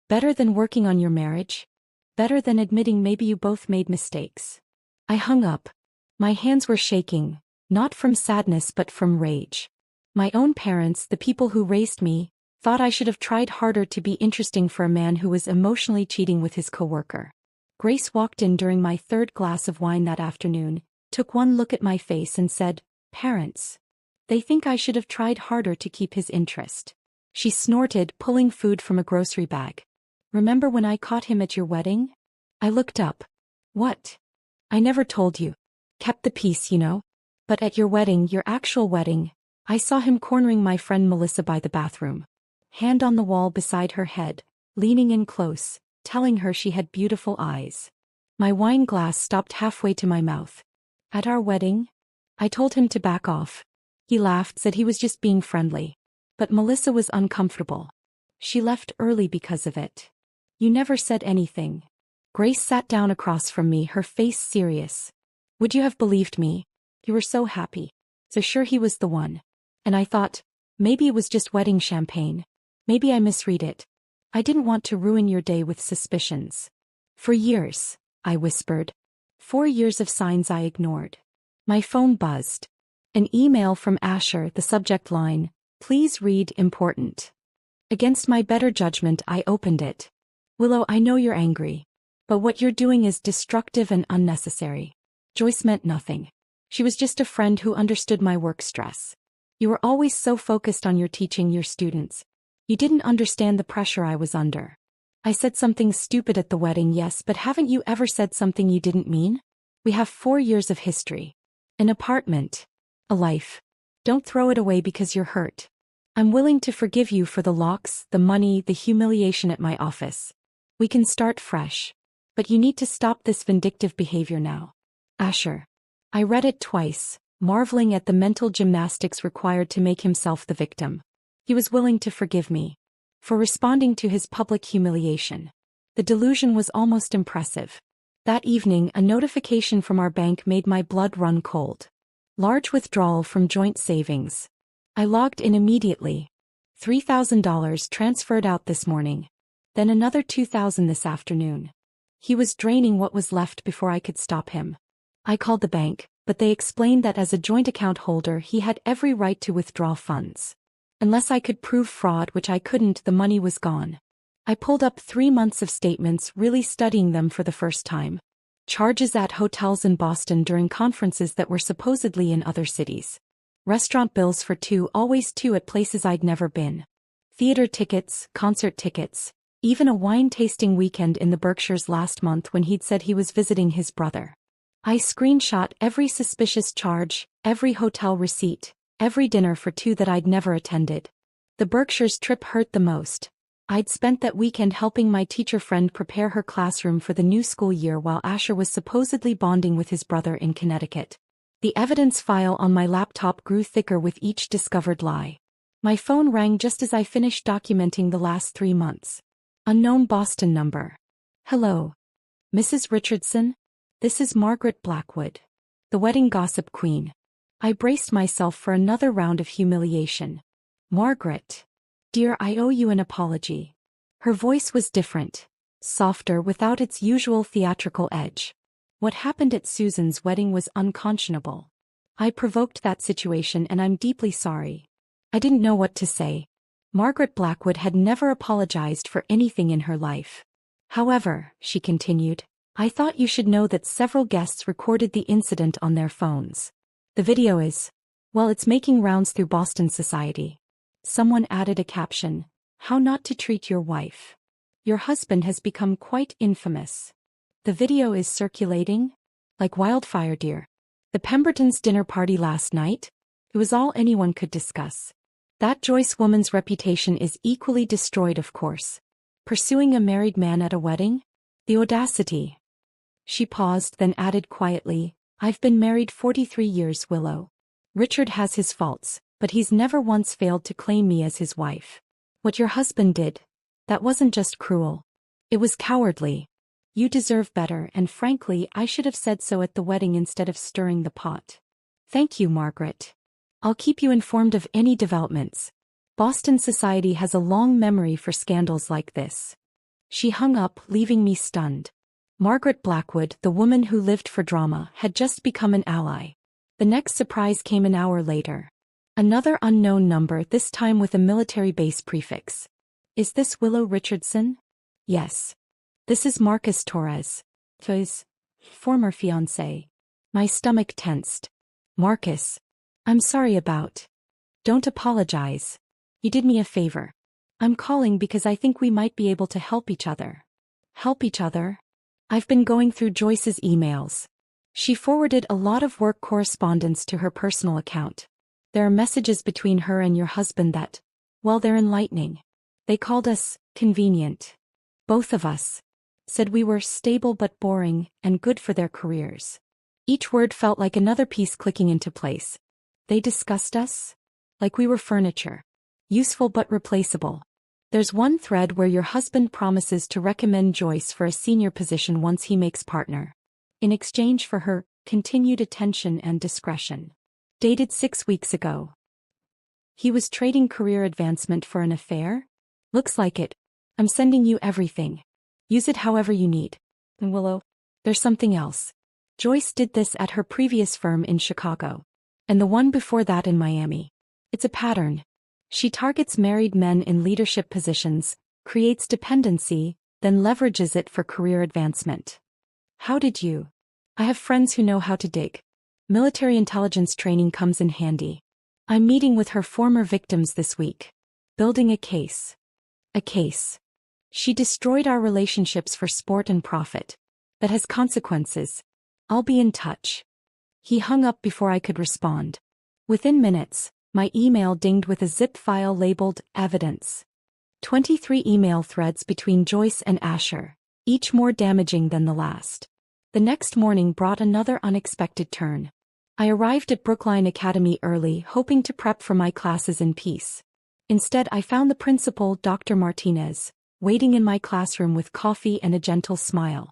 Better than working on your marriage? Better than admitting maybe you both made mistakes? I hung up. My hands were shaking, not from sadness but from rage. My own parents, the people who raised me, thought I should have tried harder to be interesting for a man who was emotionally cheating with his coworker. Grace walked in during my 3rd glass of wine that afternoon, took one look at my face and said, Parents. They think I should have tried harder to keep his interest. She snorted, pulling food from a grocery bag. Remember when I caught him at your wedding? I looked up. What? I never told you. Kept the peace, you know. But at your wedding, your actual wedding, I saw him cornering my friend Melissa by the bathroom. Hand on the wall beside her head, leaning in close, telling her she had beautiful eyes. My wine glass stopped halfway to my mouth. At our wedding? I told him to back off. He laughed, said he was just being friendly. But Melissa was uncomfortable. She left early because of it. You never said anything. Grace sat down across from me, her face serious. Would you have believed me? You were so happy. So sure he was the one. And I thought, maybe it was just wedding champagne. Maybe I misread it. I didn't want to ruin your day with suspicions. For years, I whispered. 4 years of signs I ignored. My phone buzzed. An email from Asher, the subject line, please read important. Against my better judgment, I opened it. Willow, I know you're angry. But what you're doing is destructive and unnecessary. Joyce meant nothing. She was just a friend who understood my work stress. You were always so focused on your teaching your students. You didn't understand the pressure I was under. I said something stupid at the wedding, yes, but haven't you ever said something you didn't mean? We have 4 years of history. An apartment. A life. Don't throw it away because you're hurt. I'm willing to forgive you for the locks, the money, the humiliation at my office. We can start fresh. But you need to stop this vindictive behavior now. Asher. I read it twice, marveling at the mental gymnastics required to make himself the victim. He was willing to forgive me. For responding to his public humiliation. The delusion was almost impressive. That evening, a notification from our bank made my blood run cold. Large withdrawal from joint savings. I logged in immediately. $3,000 transferred out this morning. Then another $2,000 this afternoon. He was draining what was left before I could stop him. I called the bank, but they explained that as a joint account holder he had every right to withdraw funds. Unless I could prove fraud, which I couldn't, the money was gone. I pulled up 3 months of statements, really studying them for the first time. Charges at hotels in Boston during conferences that were supposedly in other cities. Restaurant bills for two, always two at places I'd never been. Theater tickets, concert tickets. Even a wine tasting weekend in the Berkshires last month when he'd said he was visiting his brother. I screenshot every suspicious charge, every hotel receipt, every dinner for two that I'd never attended. The Berkshires trip hurt the most. I'd spent that weekend helping my teacher friend prepare her classroom for the new school year while Asher was supposedly bonding with his brother in Connecticut. The evidence file on my laptop grew thicker with each discovered lie. My phone rang just as I finished documenting the last 3 months. Unknown Boston number. Hello. Mrs. Richardson? This is Margaret Blackwood. The wedding gossip queen. I braced myself for another round of humiliation. Margaret. Dear, I owe you an apology. Her voice was different. Softer, without its usual theatrical edge. What happened at Susan's wedding was unconscionable. I provoked that situation and I'm deeply sorry. I didn't know what to say. Margaret Blackwood had never apologized for anything in her life. However, she continued, I thought you should know that several guests recorded the incident on their phones. The video is, well, it's making rounds through Boston society. Someone added a caption, how not to treat your wife. Your husband has become quite infamous. The video is circulating like wildfire, dear. The Pembertons' dinner party last night? It was all anyone could discuss. That Joyce woman's reputation is equally destroyed, of course. Pursuing a married man at a wedding? The audacity. She paused, then added quietly, I've been married 43 years, Willow. Richard has his faults, but he's never once failed to claim me as his wife. What your husband did, that wasn't just cruel. It was cowardly. You deserve better, and frankly, I should have said so at the wedding instead of stirring the pot. Thank you, Margaret. I'll keep you informed of any developments. Boston society has a long memory for scandals like this. She hung up, leaving me stunned. Margaret Blackwood, the woman who lived for drama, had just become an ally. The next surprise came an hour later. Another unknown number, this time with a military base prefix. Is this Willow Richardson? Yes. This is Marcus Torres, his former fiancé. My stomach tensed. Marcus. I'm sorry about. Don't apologize. You did me a favor. I'm calling because I think we might be able to help each other. Help each other? I've been going through Joyce's emails. She forwarded a lot of work correspondence to her personal account. There are messages between her and your husband that, well, they're enlightening. They called us convenient. Both of us. Said we were stable but boring and good for their careers. Each word felt like another piece clicking into place. They discussed us? Like we were furniture. Useful but replaceable. There's one thread where your husband promises to recommend Joyce for a senior position once he makes partner. In exchange for her continued attention and discretion. Dated 6 weeks ago. He was trading career advancement for an affair? Looks like it. I'm sending you everything. Use it however you need. And Willow, there's something else. Joyce did this at her previous firm in Chicago. And the one before that in Miami. It's a pattern. She targets married men in leadership positions, creates dependency, then leverages it for career advancement. How did you? I have friends who know how to dig. Military intelligence training comes in handy. I'm meeting with her former victims this week. Building a case. A case. She destroyed our relationships for sport and profit. That has consequences. I'll be in touch. He hung up before I could respond. Within minutes, my email dinged with a zip file labeled evidence. 23 email threads between Joyce and Asher, each more damaging than the last. The next morning brought another unexpected turn. I arrived at Brookline Academy early, hoping to prep for my classes in peace. Instead, I found the principal, Dr. Martinez, waiting in my classroom with coffee and a gentle smile.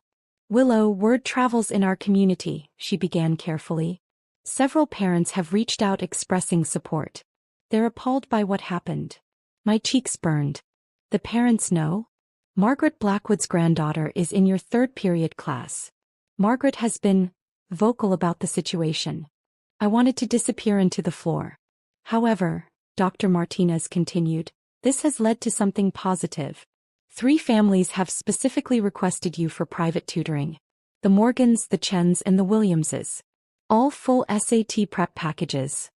"Willow, word travels in our community," she began carefully. "Several parents have reached out expressing support. They're appalled by what happened." My cheeks burned. "The parents know? Margaret Blackwood's granddaughter is in your third period class. Margaret has been vocal about the situation." I wanted to disappear into the floor. "However," Dr. Martinez continued, "this has led to something positive. 3 families have specifically requested you for private tutoring. The Morgans, the Chens, and the Williamses. All full SAT prep packages.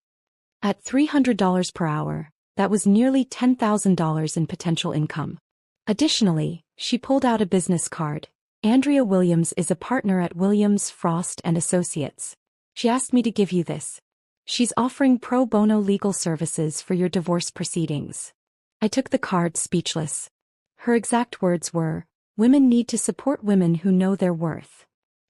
At $300 per hour, that was nearly $10,000 in potential income. Additionally, she pulled out a business card. Andrea Williams is a partner at Williams, Frost and Associates. She asked me to give you this. She's offering pro bono legal services for your divorce proceedings." I took the card, speechless. Her exact words were, "Women need to support women who know their worth."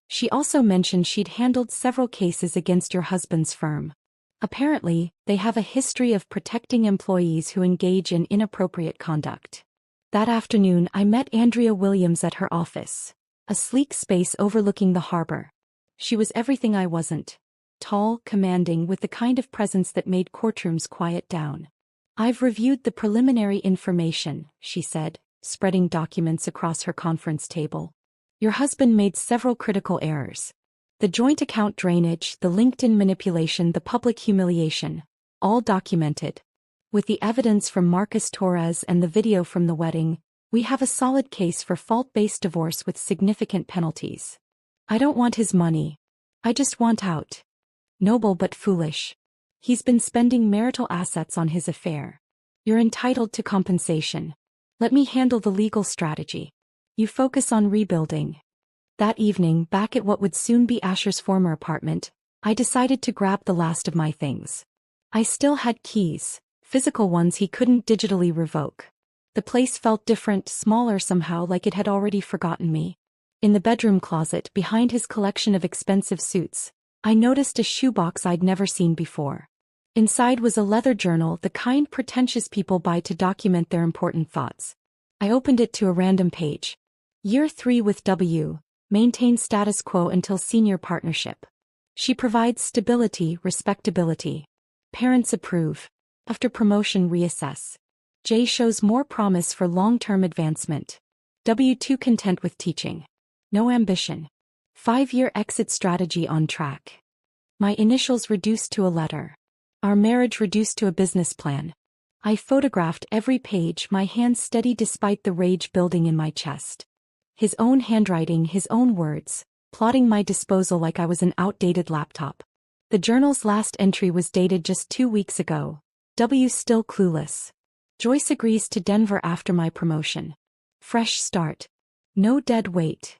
She also mentioned she'd handled several cases against your husband's firm. Apparently, they have a history of protecting employees who engage in inappropriate conduct. That afternoon, I met Andrea Williams at her office, a sleek space overlooking the harbor. She was everything I wasn't. Tall, commanding, with the kind of presence that made courtrooms quiet down. "I've reviewed the preliminary information," she said, spreading documents across her conference table. "Your husband made several critical errors. The joint account drainage, the LinkedIn manipulation, the public humiliation. All documented. With the evidence from Marcus Torres and the video from the wedding, we have a solid case for fault-based divorce with significant penalties. I don't want his money. I just want out. Noble but foolish. He's been spending marital assets on his affair. You're entitled to compensation. Let me handle the legal strategy. You focus on rebuilding." That evening, back at what would soon be Asher's former apartment, I decided to grab the last of my things. I still had keys, physical ones he couldn't digitally revoke. The place felt different, smaller somehow, like it had already forgotten me. In the bedroom closet, behind his collection of expensive suits, I noticed a shoebox I'd never seen before. Inside was a leather journal, the kind pretentious people buy to document their important thoughts. I opened it to a random page. Year 3 with W. Maintain status quo until senior partnership. She provides stability, respectability. Parents approve. After promotion, reassess. J shows more promise for long-term advancement. W2 content with teaching. No ambition. 5-year exit strategy on track. My initials reduced to a letter. Our marriage reduced to a business plan. I photographed every page, my hands steady despite the rage building in my chest. His own handwriting, his own words, plotting my disposal like I was an outdated laptop. The journal's last entry was dated just 2 weeks ago. W still clueless. Joyce agrees to Denver after my promotion. Fresh start. No dead weight.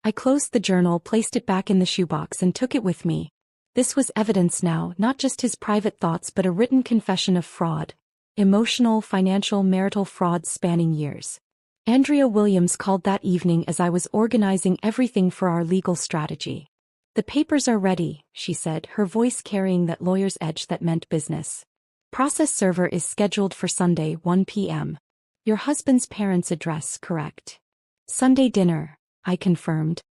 I closed the journal, placed it back in the shoebox and took it with me. This was evidence now, not just his private thoughts but a written confession of fraud. Emotional, financial, marital fraud spanning years. Andrea Williams called that evening as I was organizing everything for our legal strategy. "The papers are ready," she said, her voice carrying that lawyer's edge that meant business. "Process server is scheduled for Sunday, 1 p.m. Your husband's parents' address, correct?" "Sunday dinner," I confirmed.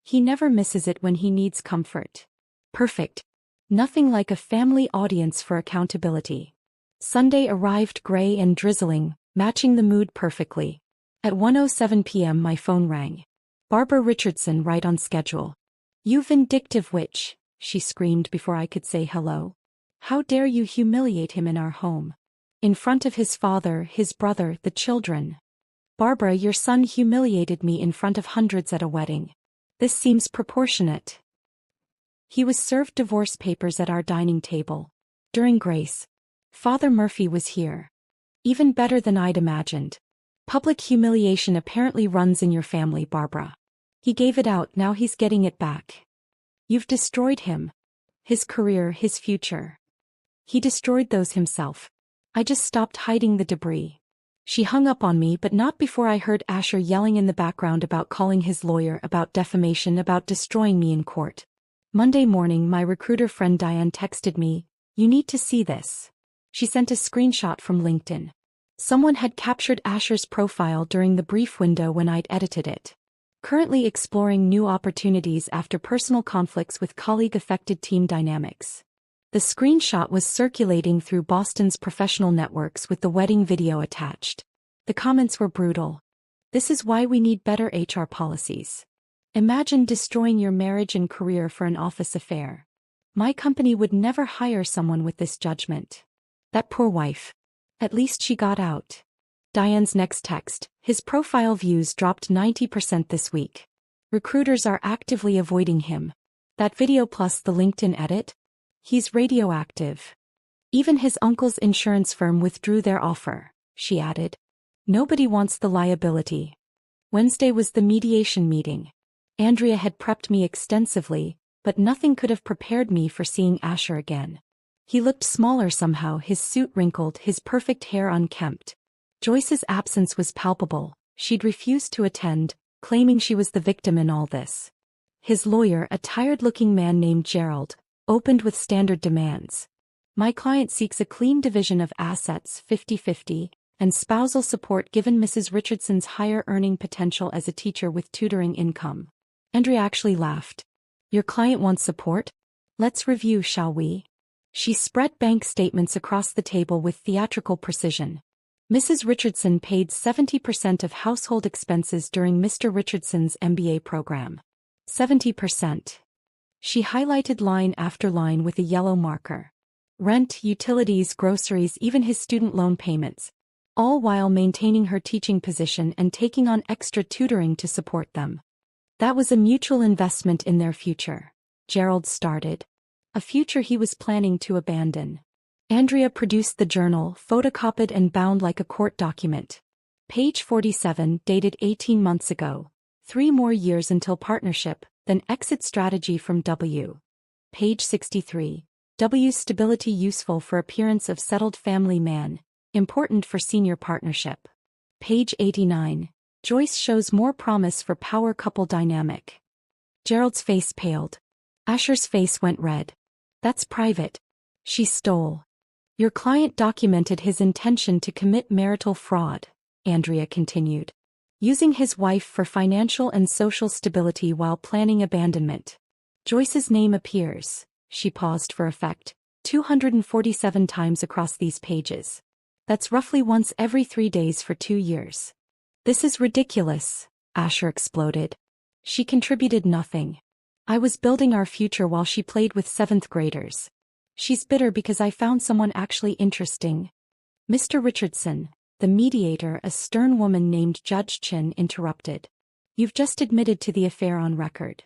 "He never misses it when he needs comfort." "Perfect. Nothing like a family audience for accountability." Sunday arrived gray and drizzling, matching the mood perfectly. At 1:07 p.m. my phone rang. "Barbara Richardson, right on schedule." "You vindictive witch," she screamed before I could say hello. "How dare you humiliate him in our home? In front of his father, his brother, the children." Barbara, your son humiliated me in front of hundreds at a wedding. This seems proportionate. He was served divorce papers at our dining table. During grace. Father Murphy was here. Even better than I'd imagined. Public humiliation apparently runs in your family, Barbara. He gave it out, now he's getting it back. You've destroyed him. His career, his future. He destroyed those himself. I just stopped hiding the debris. She hung up on me, but not before I heard Asher yelling in the background about calling his lawyer, about defamation, about destroying me in court. Monday morning, my recruiter friend Diane texted me, "You need to see this." She sent a screenshot from LinkedIn. Someone had captured Asher's profile during the brief window when I'd edited it. Currently exploring new opportunities after personal conflicts with colleague affected team dynamics. The screenshot was circulating through Boston's professional networks with the wedding video attached. The comments were brutal. "This is why we need better HR policies. Imagine destroying your marriage and career for an office affair. My company would never hire someone with this judgment. That poor wife. At least she got out." Diane's next text, "His profile views dropped 90% this week. Recruiters are actively avoiding him. That video plus the LinkedIn edit? He's radioactive. Even his uncle's insurance firm withdrew their offer," she added. "Nobody wants the liability." Wednesday was the mediation meeting. Andrea had prepped me extensively, but nothing could have prepared me for seeing Asher again. He looked smaller somehow, his suit wrinkled, his perfect hair unkempt. Joyce's absence was palpable. She'd refused to attend, claiming she was the victim in all this. His lawyer, a tired-looking man named Gerald, opened with standard demands. "My client seeks a clean division of assets, 50-50, and spousal support given Mrs. Richardson's higher earning potential as a teacher with tutoring income." Andrea actually laughed. "Your client wants support? Let's review, shall we?" She spread bank statements across the table with theatrical precision. Mrs. Richardson paid 70% of household expenses during Mr. Richardson's MBA program. 70%. She highlighted line after line with a yellow marker. Rent, utilities, groceries, even his student loan payments. All while maintaining her teaching position and taking on extra tutoring to support them. That was a mutual investment in their future. Gerald started. A future he was planning to abandon. Andrea produced the journal, photocopied and bound like a court document. Page 47, dated 18 months ago. 3 more years until partnership, then exit strategy from W. Page 63. W's stability useful for appearance of settled family man, important for senior partnership. Page 89. Joyce shows more promise for power couple dynamic. Gerald's face paled. Asher's face went red. "That's private." She stole. "Your client documented his intention to commit marital fraud," Andrea continued. "Using his wife for financial and social stability while planning abandonment. Joyce's name appears," she paused for effect, 247 times across these pages. That's roughly once every 3 days for 2 years. "This is ridiculous," Asher exploded. "She contributed nothing. I was building our future while she played with 7th graders. She's bitter because I found someone actually interesting." Mr. Richardson, the mediator, a stern woman named Judge Chin, interrupted. "You've just admitted to the affair on record."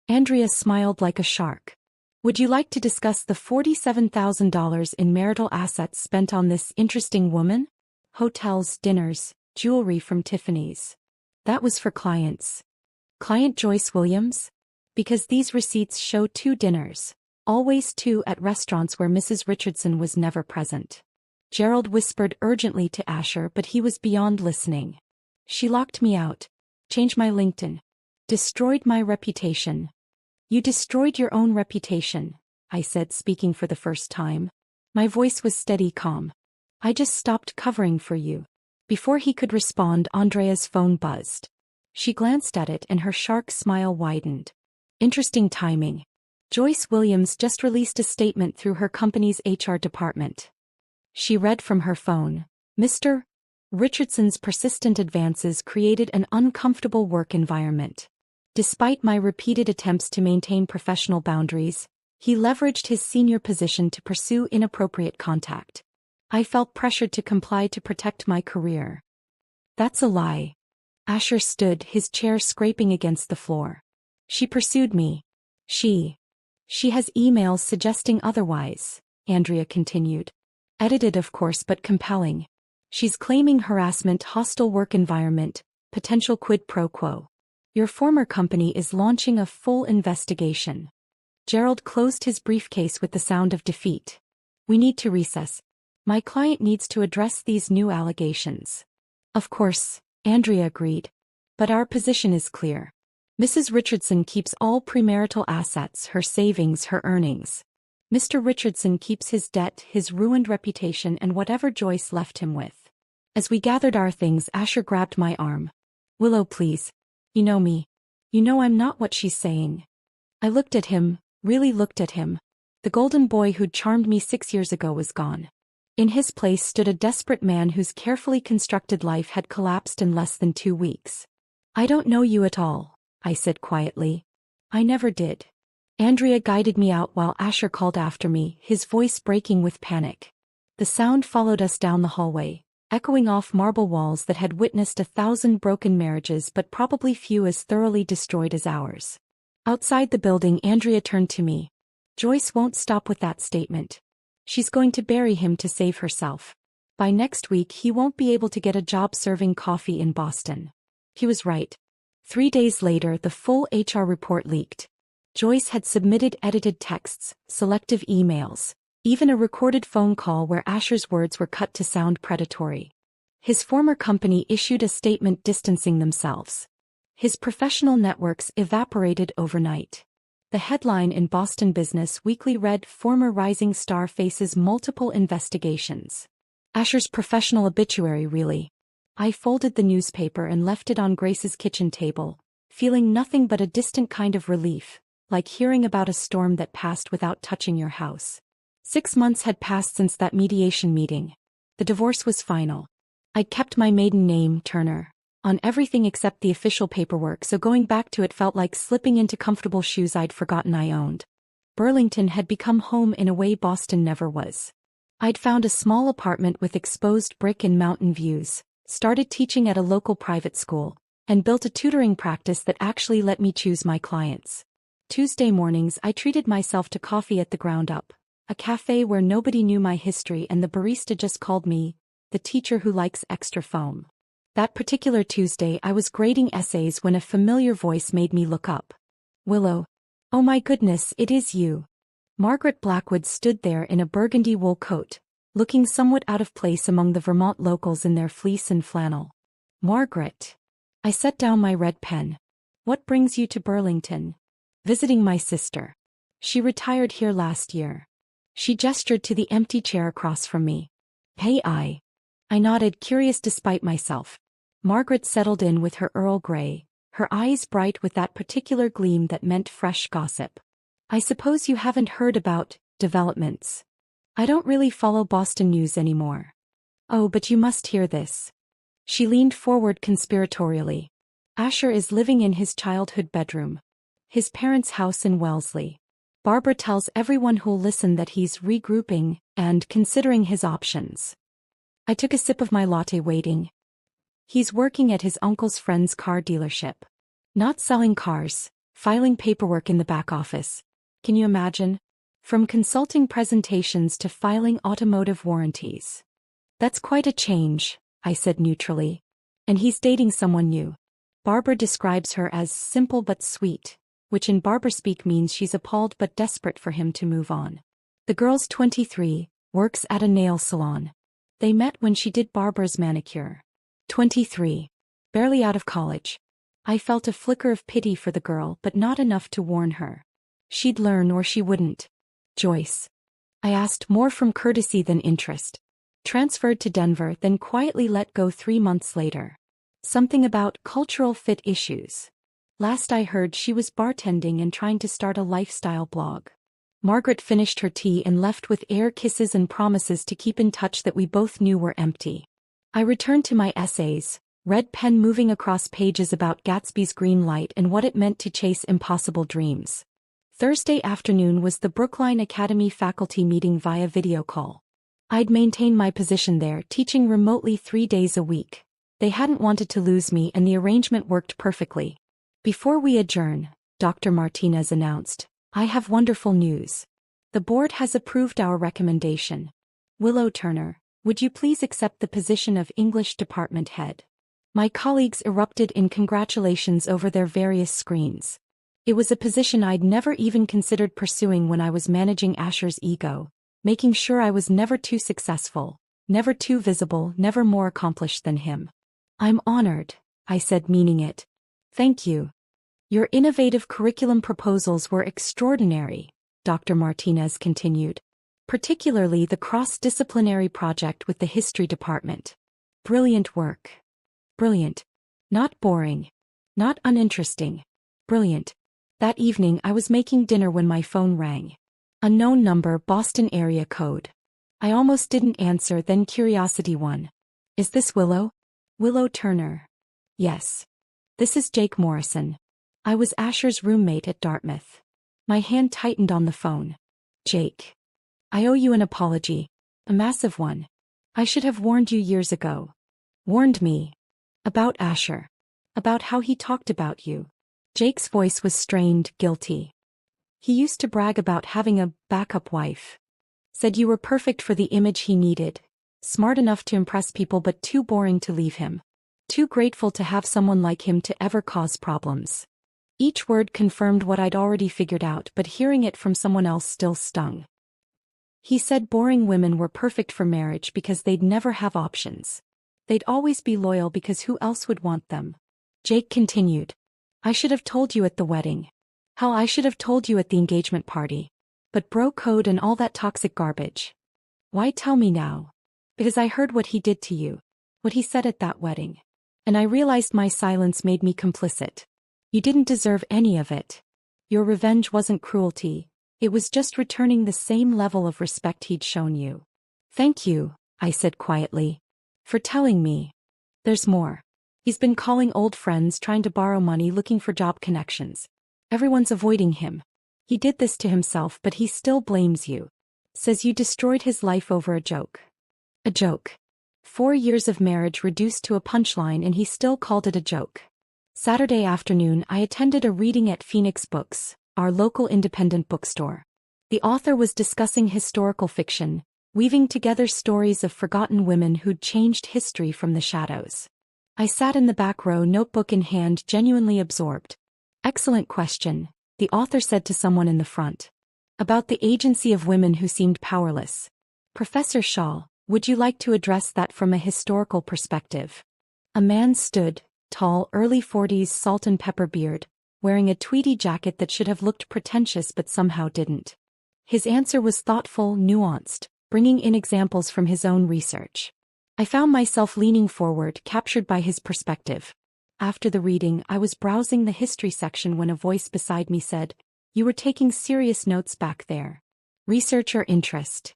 Andrea smiled like a shark. "Would you like to discuss the $47,000 in marital assets spent on this interesting woman? Hotels, dinners, jewelry from Tiffany's. That was for clients. Client Joyce Williams? Because these receipts show 2 dinners. Always 2 at restaurants where Mrs. Richardson was never present." Gerald whispered urgently to Asher, but he was beyond listening. "She locked me out. Changed my LinkedIn. Destroyed my reputation." "You destroyed your own reputation," I said, speaking for the first time. My voice was steady, calm. "I just stopped covering for you." Before he could respond, Andrea's phone buzzed. She glanced at it and her shark smile widened. Interesting timing. Joyce Williams just released a statement through her company's HR department. She read from her phone, "Mr. Richardson's persistent advances created an uncomfortable work environment. Despite my repeated attempts to maintain professional boundaries, he leveraged his senior position to pursue inappropriate contact. I felt pressured to comply to protect my career." "That's a lie," Asher stood, his chair scraping against the floor. She pursued me. She has emails suggesting otherwise, Andrea continued. Edited of course but compelling. She's claiming harassment, hostile work environment, potential quid pro quo. Your former company is launching a full investigation. Gerald closed his briefcase with the sound of defeat. We need to recess. My client needs to address these new allegations. Of course, Andrea agreed. But our position is clear. Mrs. Richardson keeps all premarital assets, her savings, her earnings. Mr. Richardson keeps his debt, his ruined reputation, and whatever Joyce left him with. As we gathered our things, Asher grabbed my arm. Willow, please. You know me. You know I'm not what she's saying. I looked at him, really looked at him. The golden boy who'd charmed me 6 years ago was gone. In his place stood a desperate man whose carefully constructed life had collapsed in less than 2 weeks. I don't know you at all, I said quietly. I never did. Andrea guided me out while Asher called after me, his voice breaking with panic. The sound followed us down the hallway, echoing off marble walls that had witnessed 1,000 broken marriages but probably few as thoroughly destroyed as ours. Outside the building, Andrea turned to me. Joyce won't stop with that statement. She's going to bury him to save herself. By next week he won't be able to get a job serving coffee in Boston. He was right. 3 days later, the full HR report leaked. Joyce had submitted edited texts, selective emails, even a recorded phone call where Asher's words were cut to sound predatory. His former company issued a statement distancing themselves. His professional networks evaporated overnight. The headline in Boston Business Weekly read, "Former rising star faces multiple investigations." Asher's professional obituary, really. I folded the newspaper and left it on Grace's kitchen table, feeling nothing but a distant kind of relief, like hearing about a storm that passed without touching your house. 6 months had passed since that mediation meeting. The divorce was final. I'd kept my maiden name, Turner, on everything except the official paperwork, so going back to it felt like slipping into comfortable shoes I'd forgotten I owned. Burlington had become home in a way Boston never was. I'd found a small apartment with exposed brick and mountain views, started teaching at a local private school, and built a tutoring practice that actually let me choose my clients. Tuesday mornings I treated myself to coffee at the Ground Up, a cafe where nobody knew my history and the barista just called me the teacher who likes extra foam. That particular Tuesday I was grading essays when a familiar voice made me look up. Willow. Oh my goodness, it is you. Margaret Blackwood stood there in a burgundy wool coat, looking somewhat out of place among the Vermont locals in their fleece and flannel. Margaret. I set down my red pen. What brings you to Burlington? Visiting my sister. She retired here last year. She gestured to the empty chair across from me. Hey, I nodded, curious despite myself. Margaret settled in with her Earl Grey, her eyes bright with that particular gleam that meant fresh gossip. I suppose you haven't heard about developments. I don't really follow Boston news anymore. Oh, but you must hear this. She leaned forward conspiratorially. Asher is living in his childhood bedroom. His parents' house in Wellesley. Barbara tells everyone who'll listen that he's regrouping and considering his options. I took a sip of my latte, waiting. He's working at his uncle's friend's car dealership. Not selling cars, filing paperwork in the back office. Can you imagine? From consulting presentations to filing automotive warranties. That's quite a change, I said neutrally. And he's dating someone new. Barbara describes her as simple but sweet, which in Barbara speak means she's appalled but desperate for him to move on. The girl's 23, works at a nail salon. They met when she did Barbara's manicure. 23. Barely out of college. I felt a flicker of pity for the girl, but not enough to warn her. She'd learn or she wouldn't. Joyce. I asked, more from courtesy than interest. Transferred to Denver, then quietly let go 3 months later. Something about cultural fit issues. Last I heard she was bartending and trying to start a lifestyle blog. Margaret finished her tea and left with air kisses and promises to keep in touch that we both knew were empty. I returned to my essays, red pen moving across pages about Gatsby's green light and what it meant to chase impossible dreams. Thursday afternoon was the Brookline Academy faculty meeting via video call. I'd maintained my position there, teaching remotely 3 days a week. They hadn't wanted to lose me and the arrangement worked perfectly. Before we adjourn, Dr. Martinez announced, I have wonderful news. The board has approved our recommendation. Willow Turner, would you please accept the position of English department head? My colleagues erupted in congratulations over their various screens. It was a position I'd never even considered pursuing when I was managing Asher's ego, making sure I was never too successful, never too visible, never more accomplished than him. I'm honored, I said, meaning it. Thank you. Your innovative curriculum proposals were extraordinary, Dr. Martinez continued. Particularly the cross-disciplinary project with the history department. Brilliant work. Brilliant. Not boring. Not uninteresting. Brilliant. That evening I was making dinner when my phone rang. Unknown number, Boston area code. I almost didn't answer, then curiosity won. Is this Willow? Willow Turner. Yes. This is Jake Morrison. I was Asher's roommate at Dartmouth. My hand tightened on the phone. Jake. I owe you an apology. A massive one. I should have warned you years ago. Warned me. About Asher. About how he talked about you. Jake's voice was strained, guilty. He used to brag about having a backup wife. Said you were perfect for the image he needed. Smart enough to impress people but too boring to leave him. Too grateful to have someone like him to ever cause problems. Each word confirmed what I'd already figured out, but hearing it from someone else still stung. He said boring women were perfect for marriage because they'd never have options. They'd always be loyal because who else would want them? Jake continued. I should have told you at the wedding. Hell, I should have told you at the engagement party. But bro code and all that toxic garbage. Why tell me now? Because I heard what he did to you. What he said at that wedding. And I realized my silence made me complicit. You didn't deserve any of it. Your revenge wasn't cruelty. It was just returning the same level of respect he'd shown you. Thank you, I said quietly. For telling me. There's more. He's been calling old friends, trying to borrow money, looking for job connections. Everyone's avoiding him. He did this to himself, but he still blames you. Says you destroyed his life over a joke. A joke. 4 years of marriage reduced to a punchline and he still called it a joke. Saturday afternoon I attended a reading at Phoenix Books, our local independent bookstore. The author was discussing historical fiction, weaving together stories of forgotten women who'd changed history from the shadows. I sat in the back row, notebook in hand, genuinely absorbed. Excellent question, the author said to someone in the front. About the agency of women who seemed powerless. Professor Shaw, would you like to address that from a historical perspective? A man stood, tall, early 40s, salt and pepper beard, wearing a tweedy jacket that should have looked pretentious but somehow didn't. His answer was thoughtful, nuanced, bringing in examples from his own research. I found myself leaning forward, captured by his perspective. After the reading, I was browsing the history section when a voice beside me said, "You were taking serious notes back there. Research or interest?"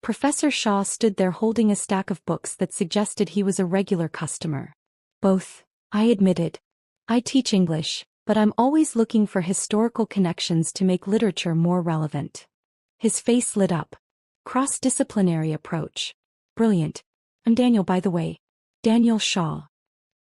Professor Shaw stood there holding a stack of books that suggested he was a regular customer. Both, I admitted. I teach English, but I'm always looking for historical connections to make literature more relevant. His face lit up. Cross-disciplinary approach. Brilliant. I'm Daniel, by the way. Daniel Shaw.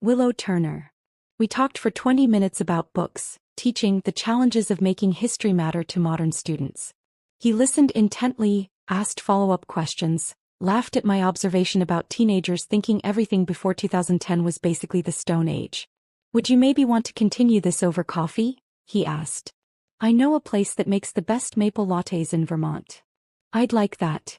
Willow Turner. We talked for 20 minutes about books, teaching, the challenges of making history matter to modern students. He listened intently, asked follow-up questions, laughed at my observation about teenagers thinking everything before 2010 was basically the Stone Age. Would you maybe want to continue this over coffee? He asked. I know a place that makes the best maple lattes in Vermont. I'd like that.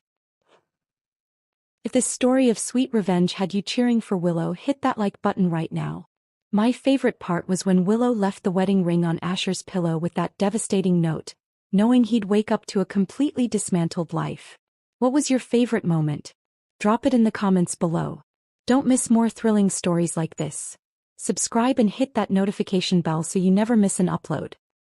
If this story of sweet revenge had you cheering for Willow, hit that like button right now. My favorite part was when Willow left the wedding ring on Asher's pillow with that devastating note, knowing he'd wake up to a completely dismantled life. What was your favorite moment? Drop it in the comments below. Don't miss more thrilling stories like this. Subscribe and hit that notification bell so you never miss an upload.